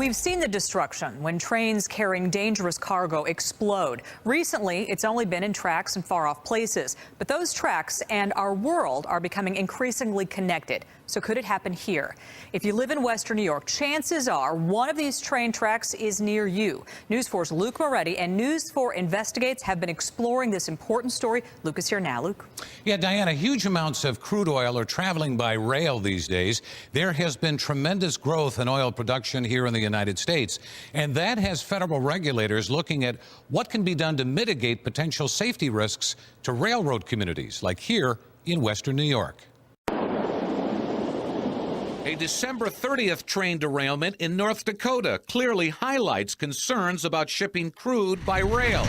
We've seen the destruction when trains carrying dangerous cargo explode. Recently, it's only been in tracks in far-off places. But those tracks and our world are becoming increasingly connected. So could it happen here? If you live in Western New York, chances are one of these train tracks is near you. News 4's Luke Moretti and News 4 Investigates have been exploring this important story. Luke is here now. Luke. Yeah, Diana, huge amounts of crude oil are traveling by rail these days. There has been tremendous growth in oil production here in the United States, and that has federal regulators looking at what can be done to mitigate potential safety risks to railroad communities, like here in Western New York. A December 30th train derailment in North Dakota clearly highlights concerns about shipping crude by rail.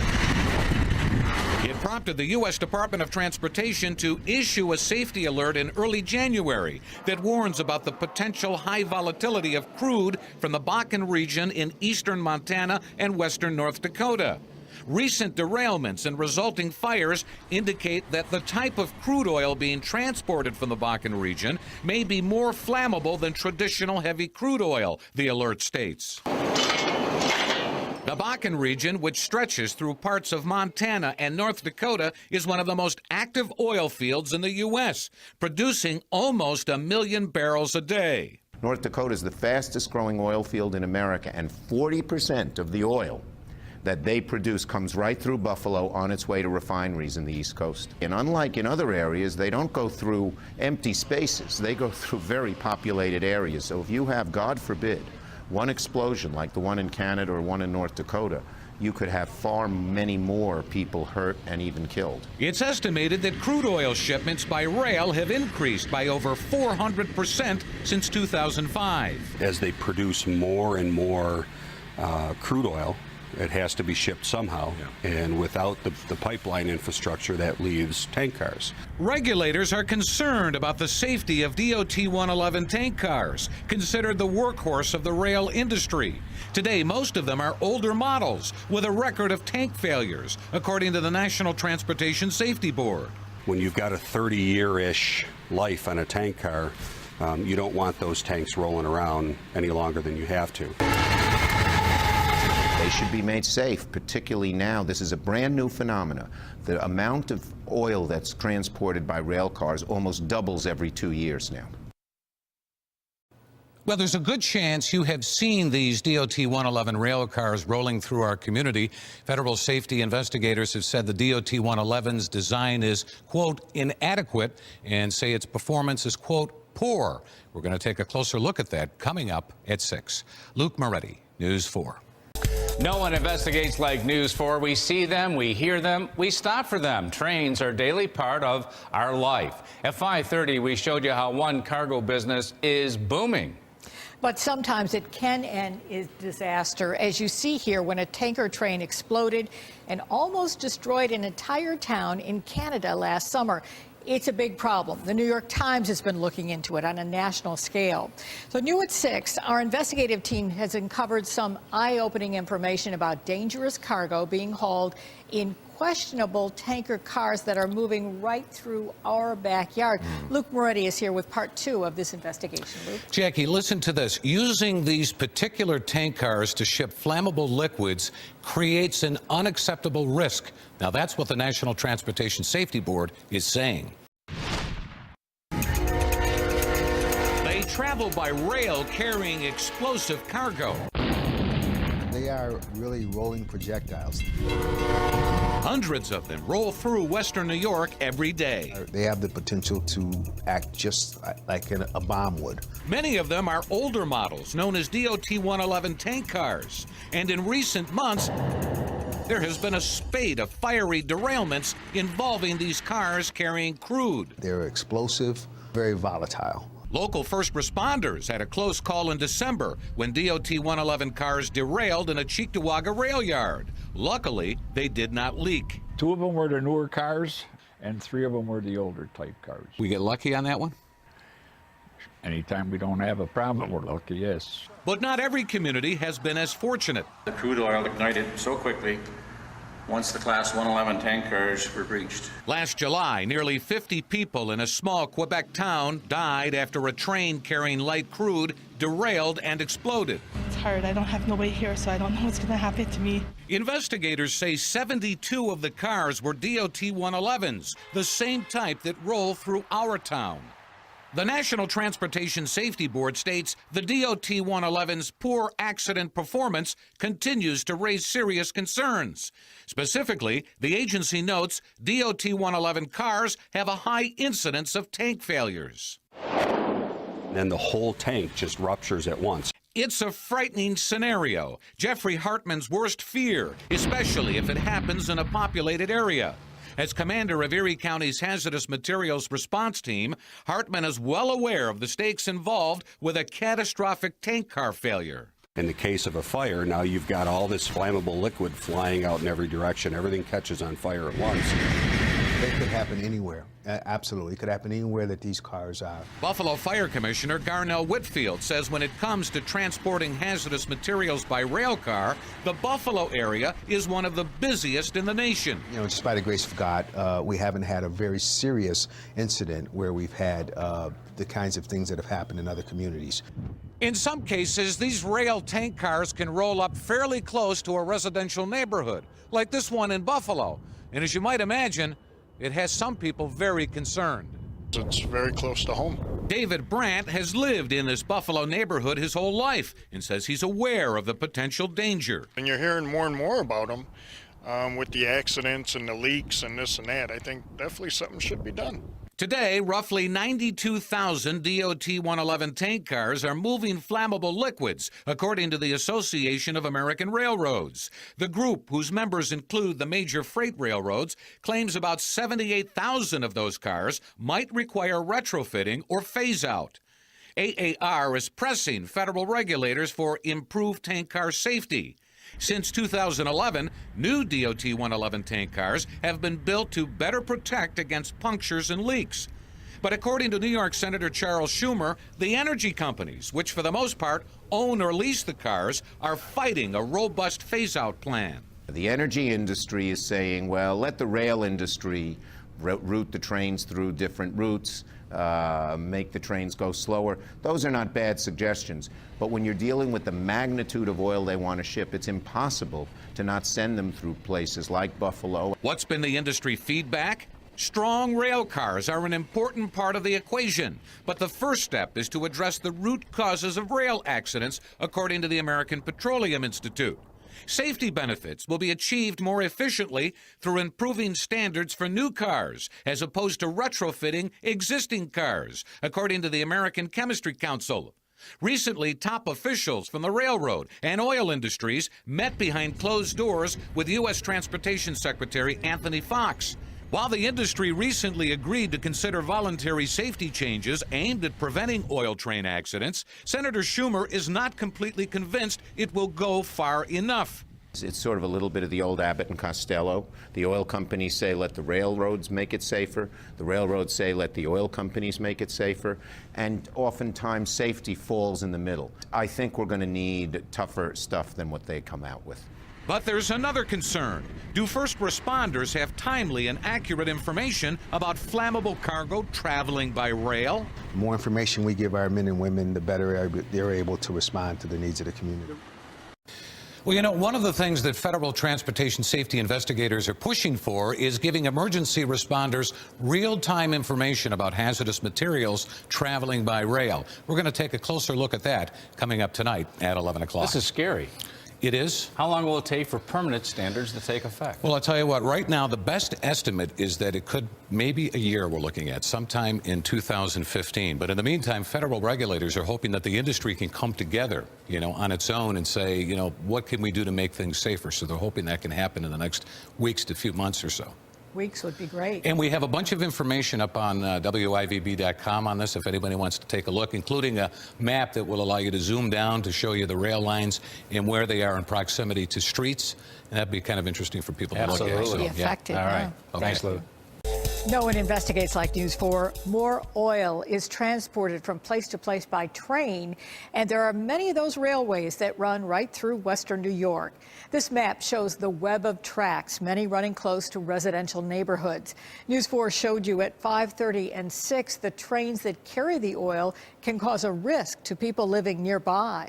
It prompted the U.S. Department of Transportation to issue a safety alert in early January that warns about the potential high volatility of crude from the Bakken region in eastern Montana and western North Dakota. Recent derailments and resulting fires indicate that the type of crude oil being transported from the Bakken region may be more flammable than traditional heavy crude oil, the alert states. The Bakken region, which stretches through parts of Montana and North Dakota, is one of the most active oil fields in the U.S., producing almost 1 million barrels a day. North Dakota is the fastest growing oil field in America, and 40% of the oil that they produce comes right through Buffalo on its way to refineries in the East Coast. And unlike in other areas, they don't go through empty spaces. They go through very populated areas. So if you have, God forbid, one explosion like the one in Canada or one in North Dakota, you could have far many more people hurt and even killed. It's estimated that crude oil shipments by rail have increased by over 400% since 2005. As they produce more and more crude oil, it has to be shipped somehow, and without the pipeline infrastructure, that leaves tank cars. Regulators are concerned about the safety of DOT 111 tank cars, considered the workhorse of the rail industry. Today, most of them are older models with a record of tank failures, according to the National Transportation Safety Board. When you've got a 30-year-ish life on a tank car, you don't want those tanks rolling around any longer than you have to. They should be made safe, particularly now. This is a brand new phenomena. The amount of oil that's transported by rail cars almost doubles every 2 years now. Well, there's a good chance you have seen these DOT 111 rail cars rolling through our community. Federal safety investigators have said the DOT 111's design is, quote, inadequate, and say its performance is, quote, poor. We're going to take a closer look at that coming up at 6. Luke Moretti, News 4. No one investigates like News 4. We see them, we hear them, we stop for them. Trains are a daily part of our life. At 5:30, we showed you how one cargo business is booming. But sometimes it can end in disaster, as you see here when a tanker train exploded and almost destroyed an entire town in Canada last summer. It's a big problem. The New York Times has been looking into it on a national scale. So new at 6, our investigative team has uncovered some eye-opening information about dangerous cargo being hauled in questionable tanker cars that are moving right through our backyard. Luke Moretti is here with part 2 of this investigation. Luke? Jackie, listen to this. Using these particular tank cars to ship flammable liquids creates an unacceptable risk. Now, that's what the National Transportation Safety Board is saying. They travel by rail carrying explosive cargo. They are really rolling projectiles. Hundreds of them roll through Western New York every day. They have the potential to act just like a bomb would. Many of them are older models known as DOT 111 tank cars. And in recent months, there has been a spate of fiery derailments involving these cars carrying crude. They're explosive, very volatile. Local first responders had a close call in December when DOT 111 cars derailed in a Cheektowaga rail yard. Luckily, they did not leak. 2 of them were the newer cars, and 3 of them were the older type cars. We get lucky on that one? Anytime we don't have a problem, we're lucky, yes. But not every community has been as fortunate. The crude oil ignited so quickly once the Class 111 tank cars were breached. Last July, nearly 50 people in a small Quebec town died after a train carrying light crude derailed and exploded. card. I don't have no way here, so I don't know what's going to happen to me. Investigators say 72 of the cars were DOT 111s, the same type that roll through our town. The National Transportation Safety Board states the DOT 111's poor accident performance continues to raise serious concerns. Specifically, the agency notes DOT 111 cars have a high incidence of tank failures. Then the whole tank just ruptures at once. It's a frightening scenario, Jeffrey Hartman's worst fear, especially if it happens in a populated area. As commander of Erie County's Hazardous Materials Response Team, Hartman is well aware of the stakes involved with a catastrophic tank car failure. In the case of a fire, now you've got all this flammable liquid flying out in every direction. Everything catches on fire at once. It could happen anywhere. Absolutely. It could happen anywhere that these cars are. Buffalo Fire Commissioner Garnell Whitfield says when it comes to transporting hazardous materials by rail car, the Buffalo area is one of the busiest in the nation. You know, just by the grace of God, we haven't had a very serious incident where we've had the kinds of things that have happened in other communities. In some cases, these rail tank cars can roll up fairly close to a residential neighborhood, like this one in Buffalo. And as you might imagine, it has some people very concerned. It's very close to home. David Brandt has lived in this Buffalo neighborhood his whole life and says he's aware of the potential danger. And you're hearing more and more about them with the accidents and the leaks and this and that. I think definitely something should be done. Today, roughly 92,000 DOT 111 tank cars are moving flammable liquids, according to the Association of American Railroads. The group, whose members include the major freight railroads, claims about 78,000 of those cars might require retrofitting or phase out. AAR is pressing federal regulators for improved tank car safety. Since 2011, new DOT 111 tank cars have been built to better protect against punctures and leaks. But according to New York Senator Charles Schumer, the energy companies, which for the most part own or lease the cars, are fighting a robust phase-out plan. The energy industry is saying, well, let the rail industry route the trains through different routes, make the trains go slower. Those are not bad suggestions. But when you're dealing with the magnitude of oil they want to ship, it's impossible to not send them through places like Buffalo. What's been the industry feedback? Strong rail cars are an important part of the equation. But the first step is to address the root causes of rail accidents, according to the American Petroleum Institute. Safety benefits will be achieved more efficiently through improving standards for new cars as opposed to retrofitting existing cars, according to the American Chemistry Council. Recently, top officials from the railroad and oil industries met behind closed doors with U.S. Transportation Secretary Anthony Fox. While the industry recently agreed to consider voluntary safety changes aimed at preventing oil train accidents, Senator Schumer is not completely convinced it will go far enough. It's sort of a little bit of the old Abbott and Costello. The oil companies say let the railroads make it safer. The railroads say let the oil companies make it safer. And oftentimes safety falls in the middle. I think we're going to need tougher stuff than what they come out with. But there's another concern. Do first responders have timely and accurate information about flammable cargo traveling by rail? The more information we give our men and women, the better they're able to respond to the needs of the community. Well, you know, one of the things that federal transportation safety investigators are pushing for is giving emergency responders real-time information about hazardous materials traveling by rail. We're going to take a closer look at that coming up tonight at 11 o'clock. This is scary. It is. How long will it take for permanent standards to take effect? Well, I'll tell you what, right now, the best estimate is that it could maybe a year we're looking at, sometime in 2015. But in the meantime, federal regulators are hoping that the industry can come together, you know, on its own and say, you know, what can we do to make things safer? So they're hoping that can happen in the next weeks to few months or so. Weeks would be great. And we have a bunch of information up on WIVB.com on this if anybody wants to take a look, including a map that will allow you to zoom down to show you the rail lines and where they are in proximity to streets. And that'd be kind of interesting for people to look at. Absolutely. Be affected. All right. Okay. Thanks, Lou. No one investigates like News 4. More oil is transported from place to place by train, and there are many of those railways that run right through western New York. This map shows the web of tracks, many running close to residential neighborhoods. News 4 showed you at 5:30 and 6 the trains that carry the oil can cause a risk to people living nearby.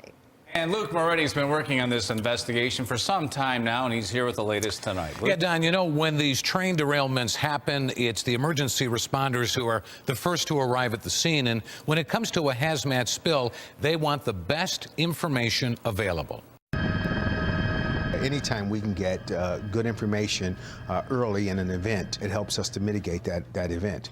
And Luke Moretti's been working on this investigation for some time now, and he's here with the latest tonight. Luke? Yeah, Don, you know, when these train derailments happen, it's the emergency responders who are the first to arrive at the scene. And when it comes to a hazmat spill, they want the best information available. Anytime we can get good information early in an event, it helps us to mitigate that event.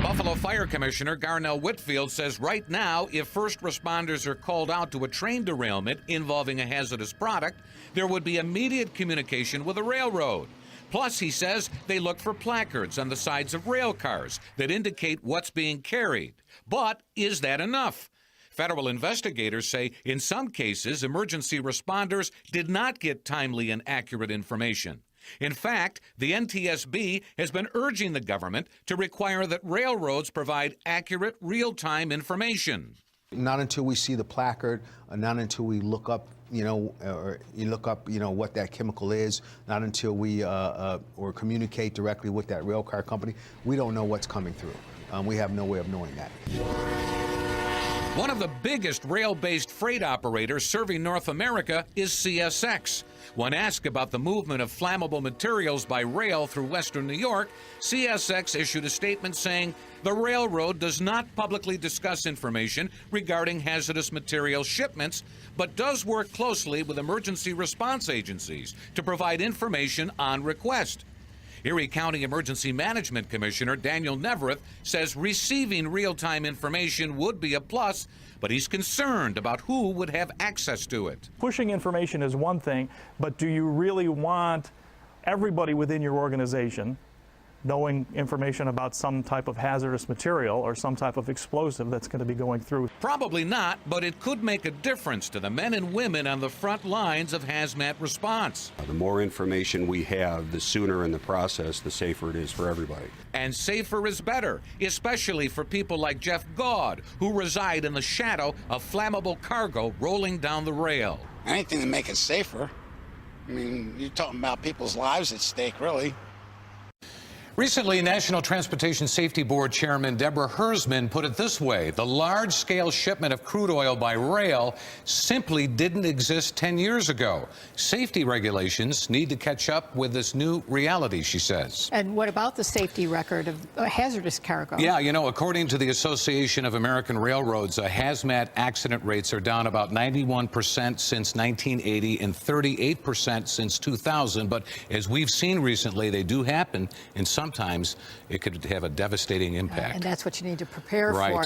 Buffalo Fire Commissioner Garnell Whitfield says right now, if first responders are called out to a train derailment involving a hazardous product, there would be immediate communication with the railroad. Plus, he says they look for placards on the sides of rail cars that indicate what's being carried. But is that enough? Federal investigators say in some cases, emergency responders did not get timely and accurate information. In fact, the NTSB has been urging the government to require that railroads provide accurate, real-time information. Not until we see the placard, not until we look up, what that chemical is, not until we or communicate directly with that rail car company, we don't know what's coming through. We have no way of knowing that. One of the biggest rail-based freight operators serving North America is CSX. When asked about the movement of flammable materials by rail through western New York, CSX issued a statement saying the railroad does not publicly discuss information regarding hazardous material shipments, but does work closely with emergency response agencies to provide information on request. Erie County Emergency Management Commissioner Daniel Nevereth says receiving real-time information would be a plus, but he's concerned about who would have access to it. Pushing information is one thing, but do you really want everybody within your organization knowing information about some type of hazardous material or some type of explosive that's going to be going through? Probably not, but it could make a difference to the men and women on the front lines of hazmat response. The more information we have, the sooner in the process, the safer it is for everybody. And safer is better, especially for people like Jeff Gaud, who reside in the shadow of flammable cargo rolling down the rail. Anything to make it safer. I mean, you're talking about people's lives at stake, really. Recently, National Transportation Safety Board Chairman Deborah Hersman put it this way: the large-scale shipment of crude oil by rail simply didn't exist 10 years ago. Safety regulations need to catch up with this new reality, she says. And what about the safety record of hazardous cargo? Yeah, you know, according to the Association of American Railroads, hazmat accident rates are down about 91% since 1980 and 38% since 2000. But as we've seen recently, they do happen, and sometimes it could have a devastating impact. And that's what you need to prepare for.